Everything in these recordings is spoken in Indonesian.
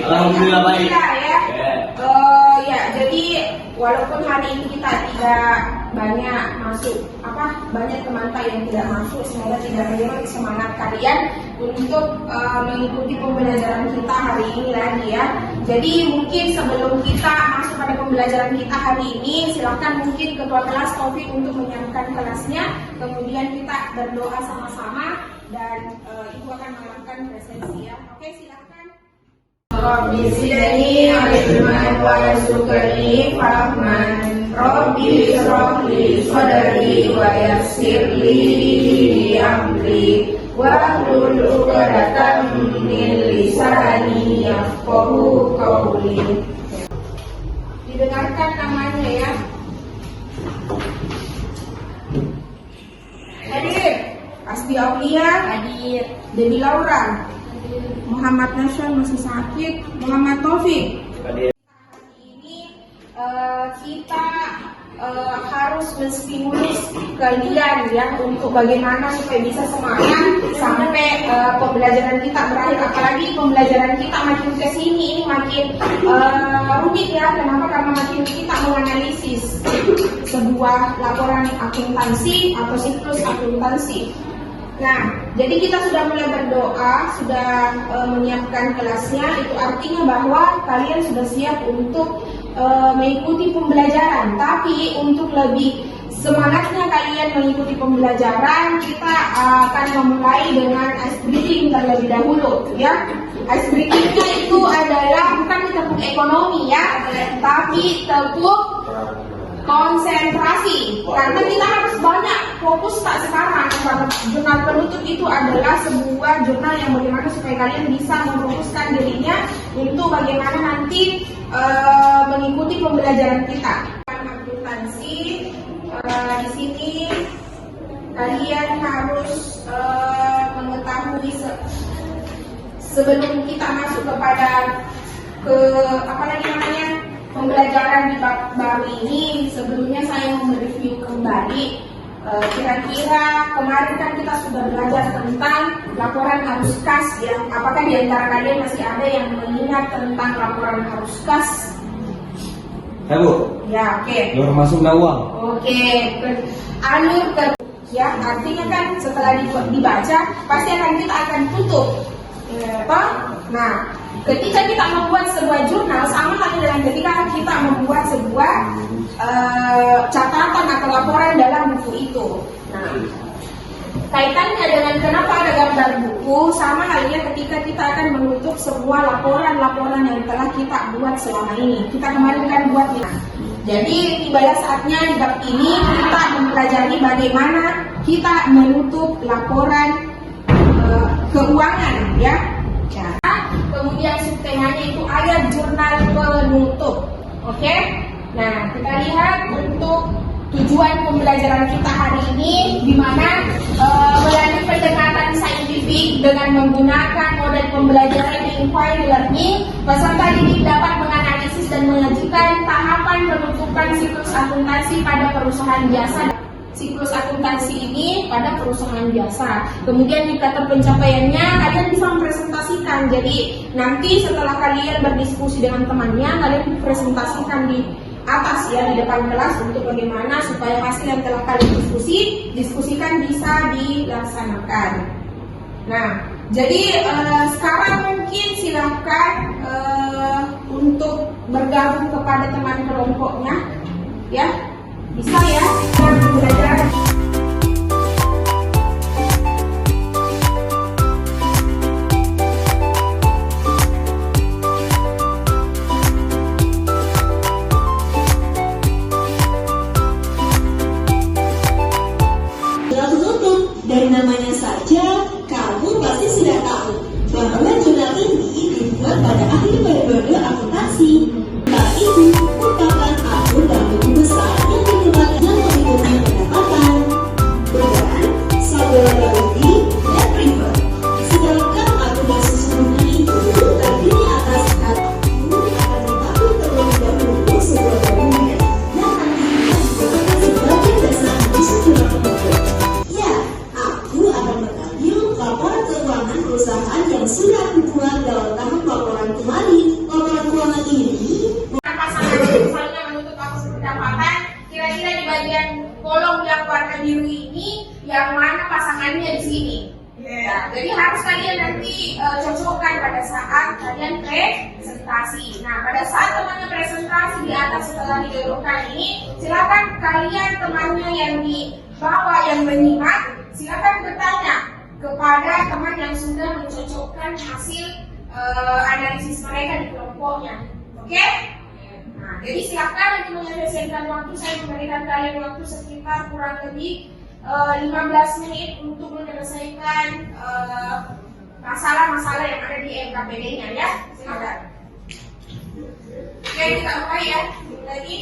Alhamdulillah baik. Ya. Ya, jadi walaupun hari ini kita tidak banyak masuk, banyak teman yang tidak masuk, semoga tidak menyerang semangat kalian untuk mengikuti pembelajaran kita hari ini lagi ya. Jadi mungkin sebelum kita masuk pada pembelajaran kita hari ini, silakan mungkin ketua kelas Taufik untuk menyiapkan kelasnya, kemudian kita berdoa sama-sama dan ibu akan melakukan presensi ya. Oke, silakan. Rabbi zidni ilman warzuqni fahman Rabbi shrahli sadri wa yassirli amri wahlul 'uqdatam min lisani yafqahu qawli. Didengarkan namanya ya. Hadir Asbi Aulia, hadir. Dewi Laura, Muhammad Nasyan masih sakit, Muhammad Taufik. Hari ini kita harus menstimulus kalian ya untuk bagaimana supaya bisa semangat sampai pembelajaran kita berakhir. Apalagi pembelajaran kita makin kesini ini makin rumit ya. Kenapa? Karena makin kita menganalisis sebuah laporan akuntansi atau siklus akuntansi. Nah, jadi kita sudah mulai berdoa, sudah menyiapkan kelasnya. Itu artinya bahwa kalian sudah siap untuk mengikuti pembelajaran. Tapi untuk lebih semangatnya kalian mengikuti pembelajaran, kita akan memulai dengan ice breaking terlebih dahulu, ya. Ice breakingnya itu adalah bukan tepuk ekonomi ya, tapi tepuk konsentrasi, karena kita harus banyak fokus tak sekarang. Karena jurnal penutup itu adalah sebuah jurnal yang bagaimana supaya kalian bisa memfokuskan dirinya untuk bagaimana nanti mengikuti pembelajaran kita. Akuntansi di sini kalian harus mengetahui sebelum kita masuk kepada pembelajaran di bab baru ini. Sebelumnya saya mau mereview kembali kira-kira kemarin kan kita sudah belajar tentang laporan arus kas ya. Apakah di antara kalian masih ada yang mengingat tentang laporan arus kas? Ya Bu. Ya, oke. Alur masuk dan uang. Oke. Alur ya, artinya kan setelah dibaca pasti kita akan tutup. Nah, ketika kita membuat sebuah jurnal, sama halnya dengan ketika kita membuat sebuah catatan atau laporan dalam buku itu. Nah, kaitannya dengan kenapa ada gambar buku, sama halnya ketika kita akan menutup sebuah laporan-laporan yang telah kita buat selama ini. Kita kemarin kan buat ya. Jadi tibalah saatnya di bab ini kita mempelajari bagaimana kita menutup laporan keuangan ya. Kemudian subtemanya itu ayat jurnal penutup. Oke? Nah, kita lihat untuk tujuan pembelajaran kita hari ini, di mana melalui pendekatan saintifik dengan menggunakan model pembelajaran inquiry learning, peserta didik dapat menganalisis dan mengajukan tahapan penutupan siklus akuntansi pada perusahaan jasa. Siklus akuntansi ini pada perusahaan jasa. Kemudian indikator pencapaiannya kalian bisa mempresentasikan. Jadi nanti setelah kalian berdiskusi dengan temannya, kalian presentasikan di atas ya, di depan kelas, untuk bagaimana supaya hasil yang telah kalian diskusikan bisa dilaksanakan. Nah, jadi sekarang mungkin silahkan untuk bergabung kepada teman kelompoknya ya. Bisa ya, kita belajar. Dari namanya saja, kamu pasti sudah tahu bahwa jurnal ini dibuat pada akhir periode akuntansi. Jurnal itu merupakan akun dan buku besar yang digunakan mengikuti pendapatan warna biru ini yang mana pasangannya di sini. Ya, jadi harus kalian nanti cocokkan pada saat kalian presentasi. Nah, pada saat temannya presentasi di atas setelah didorongkan ini, silakan kalian temannya yang di bawah yang menyimak, silakan bertanya kepada teman yang sudah mencocokkan hasil analisis mereka di kelompoknya. Oke? Nah, jadi silakan untuk menyelesaikan waktu, saya memberikan kalian waktu sekitar kurang lebih 15 menit untuk menyelesaikan masalah-masalah yang ada di MKPD-nya ya. Silakan. Oke, kita mulai ya. Lagi.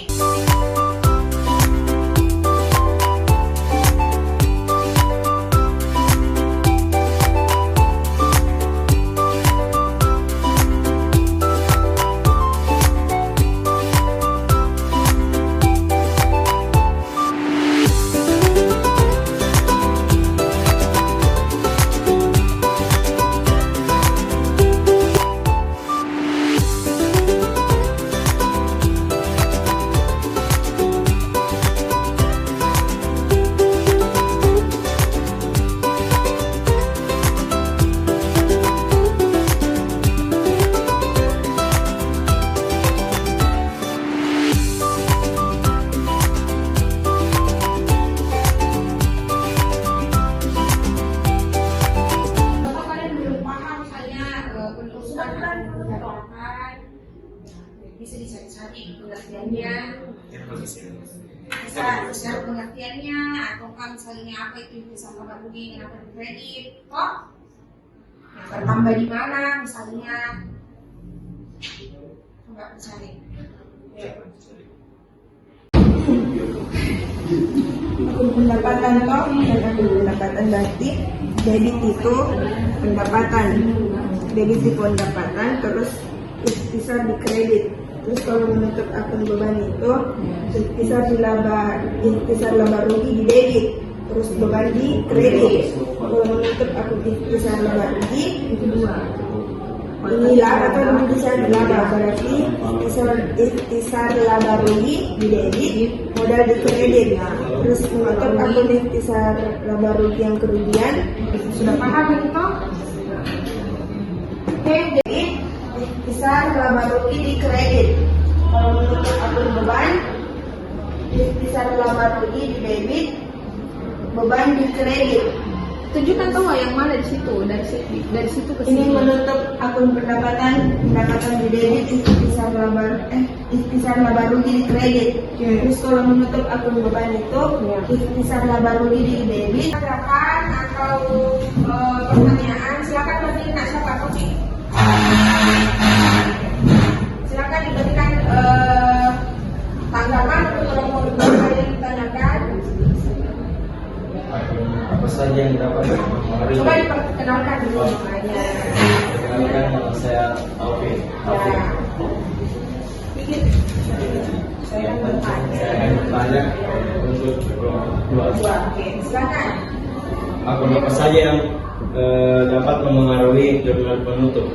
Bisa dicari-cari pengertiannya, bisa pengertiannya, atau misalnya apa itu bisa kabar rugi, kenapa di kredit, toh yang bertambah di mana misalnya, coba cari. Akun pendapatan toh dan akun pendapatan berarti debit itu pendapatan, debit itu pendapatan, terus ikhtisar di kredit. Terus kalau menutup akun beban itu ikhtisar laba rugi di debit, terus beban di kredit. Kalau menutup akun ikhtisar laba rugi itu dua. Ini laba atau ikhtisar laba berarti ikhtisar laba rugi di debit, modal di kredit. Terus menutup akun ikhtisar laba rugi yang kerugian. Sudah paham itu toh? Oke, jadi ikhtisar laba rugi di kredit. Kalau menutup akun beban, ikhtisar laba rugi di debit, beban di kredit. Tunjukkan tuh yang mana di situ, dari situ ke Ini sini. menutup akun pendapatan di debit, ikhtisar laba rugi di kredit. Terus kalau menutup akun beban itu, ikhtisar laba rugi di debit. Tanggapan atau pertanyaan, silakan berikan siapa topik. Silakan diberikan tanggapan untuk kelompok yang ditanyakan. Apa saja yang dapat mempengaruhi? Coba diperkenalkan dulu namanya. Perkenalkan, nama saya Taufik. Ya. Sedikit. Saya akan bertanya. Saya akan bertanya untuk kelompok 2. Oke, silakan. Akun apa saja yang dapat mempengaruhi jurnal penutup?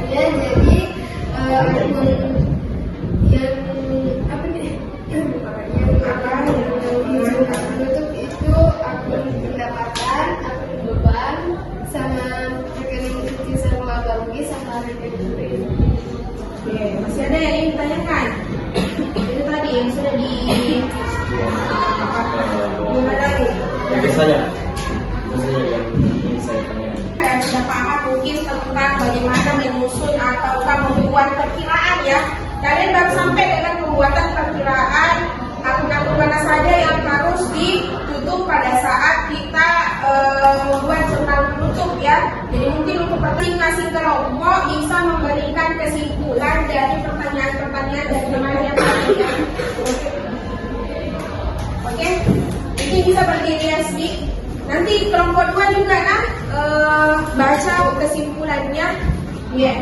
Ya, jadi akun yang apa nih? Yang penutup itu akun pendapatan, akun beban, sama rekening ikhtisar laba rugi, sama rekening kredit. Oke, masih ada yang ingin ditanyakan? Itu tadi yang sudah di gimana lagi? Itu saja. Itu saja yang ingin saya tanyakan. Kalian sudah paham mungkin tentang bagaimana menyusun atau membuat perkiraan ya. Kalian baru sampai dengan pembuatan perkiraan akun-akun mana saja yang harus ditutup pada saat kita membuat jurnal penutup ya. Jadi mungkin untuk masing-masing kelompok bisa memberikan kesimpulan dari pertanyaan-pertanyaan dari teman-teman tadi ya. Oke, ini bisa berdiri ya sedikit. Nanti kelompok 2 juga kan baca kesimpulannya. Ya,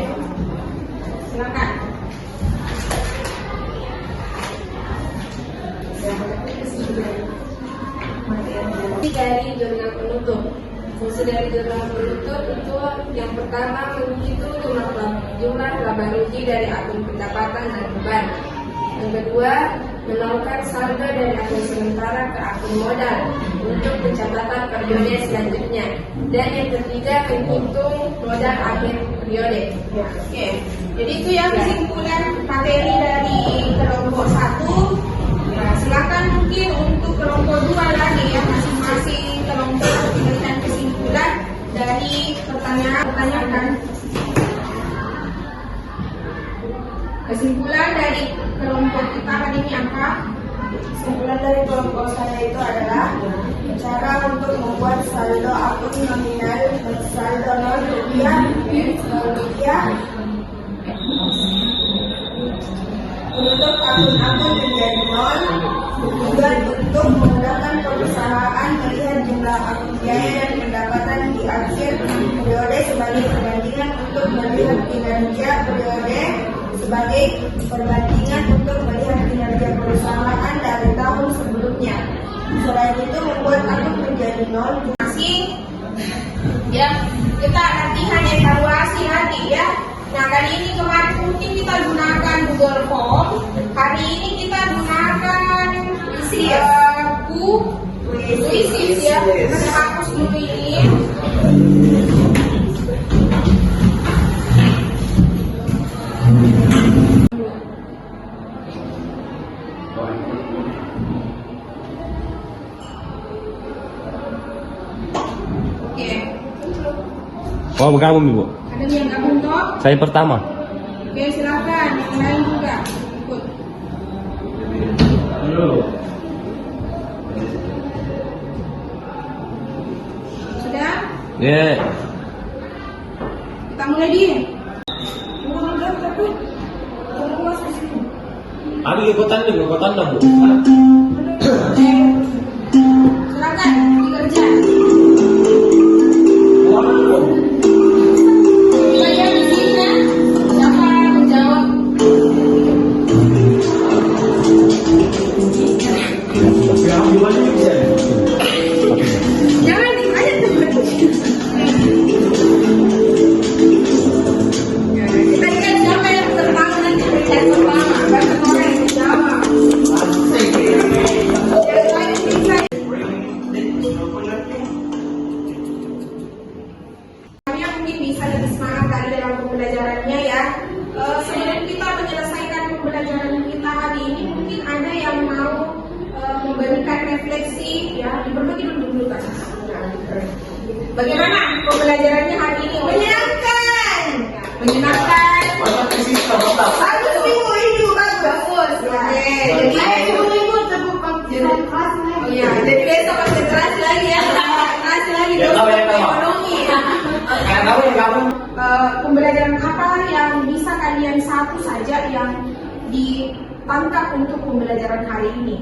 silakan. Dari jurnal penutup. Fungsi dari jurnal penutup itu yang pertama menghitung jumlah laba rugi dari akun pendapatan dan beban. Yang kedua menukarkan saldo dari akun sementara ke akun modal untuk pencatatan periode selanjutnya. Dan yang ketiga, menghitung modal akhir periode. Oke, jadi itu ya kesimpulan materi dari kelompok 1. Nah, silakan mungkin untuk kelompok 2 lagi ya, masing-masing kelompok memberikan kesimpulan dari pertanyaan. Kesimpulan dari kelompok kita hari ini apa? Kesimpulan dari kelompok saya itu adalah cara untuk membuat saldo akun nominal saldo 0 rupiah untuk akun-akun menjadi 0. Tujuan untuk memudahkan perusahaan melihat jumlah akun biaya dan pendapatan di akhir periode sebagai perbandingan untuk melihat kinerja periode sebagai perbandingan untuk melihat kinerja perusahaan dari tahun sebelumnya. Selain itu membuat akun menjadi 0. Masing ya, kita latihan evaluasi lagi ya. Nah, kali ini kemarin mungkin kita gunakan Google Form, hari ini kita gunakan puisis ya. Kita hapus dulu ini. Oke. Oh, bergabung Ibu. Ada yang gabung toh? Saya pertama. Oke, silakan yang lain juga ikut. Halo. Sudah? Ya. Kita mulai di. Abi ikutan dulu, ikutan dong. Silakan dikerja. Saya di sini. Siapa yang menjawab? Jangan ditanya teman. Kita lihat siapa yang pertama nanti berchat pertama. Berapa orang yang menjawab? Yang lain bisa. Kalian mungkin bisa lebih semangat kali dalam pembelajarannya ya. Sebelum kita menyelesaikan pembelajaran kita hari ini, mungkin ada yang mau memberikan refleksi ya, berbagi dulu kan. Bagaimana pembelajarannya hari ini? Menyenangkan. Menyenangkan. Bagus minggu ini bagus. Oke. Jadi minggu tepuk konsentrasi lagi. Oh ya, jadi besok konsentrasi lagi ya. Konsentrasi lagi dong. Ekonomi. Pembelajaran apa yang bisa kalian satu saja yang ditangkap untuk pembelajaran hari ini?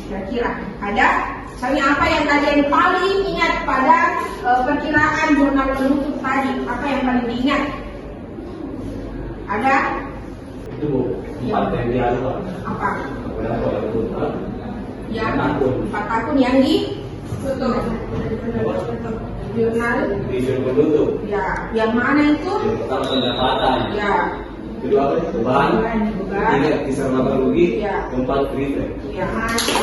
Kira-kira ada? Misalnya apa yang kalian paling ingat pada perkiraan jurnal penutup tadi? Apa yang paling diingat? Ada? Itu Bu, 4 yang dia ada. Apa? Berapa itu? Yang Akun. 4 akun yang ditutup. Jurnal. Visual penutup. Ya, yang mana itu? Yang pertama pendapatan. Ya, Kedua apa? Beban. beban. Tiga kisah laba rugi. Ya. Keempat refleks. Ya. Hari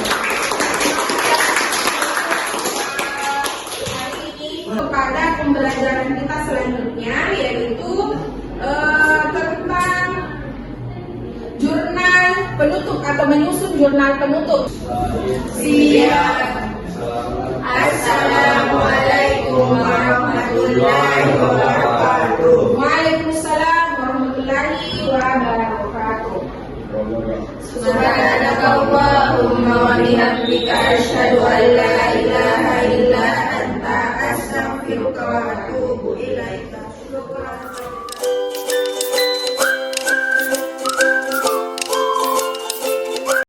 ini kepada pembelajaran kita selanjutnya yaitu tentang jurnal penutup atau menyusun jurnal penutup. Siap. Assalamualaikum warahmatullahi wabarakatuh. Waalaikumsalam warahmatullahi wabarakatuh. Subhanakallahumma wa bihamdika asyhadu an la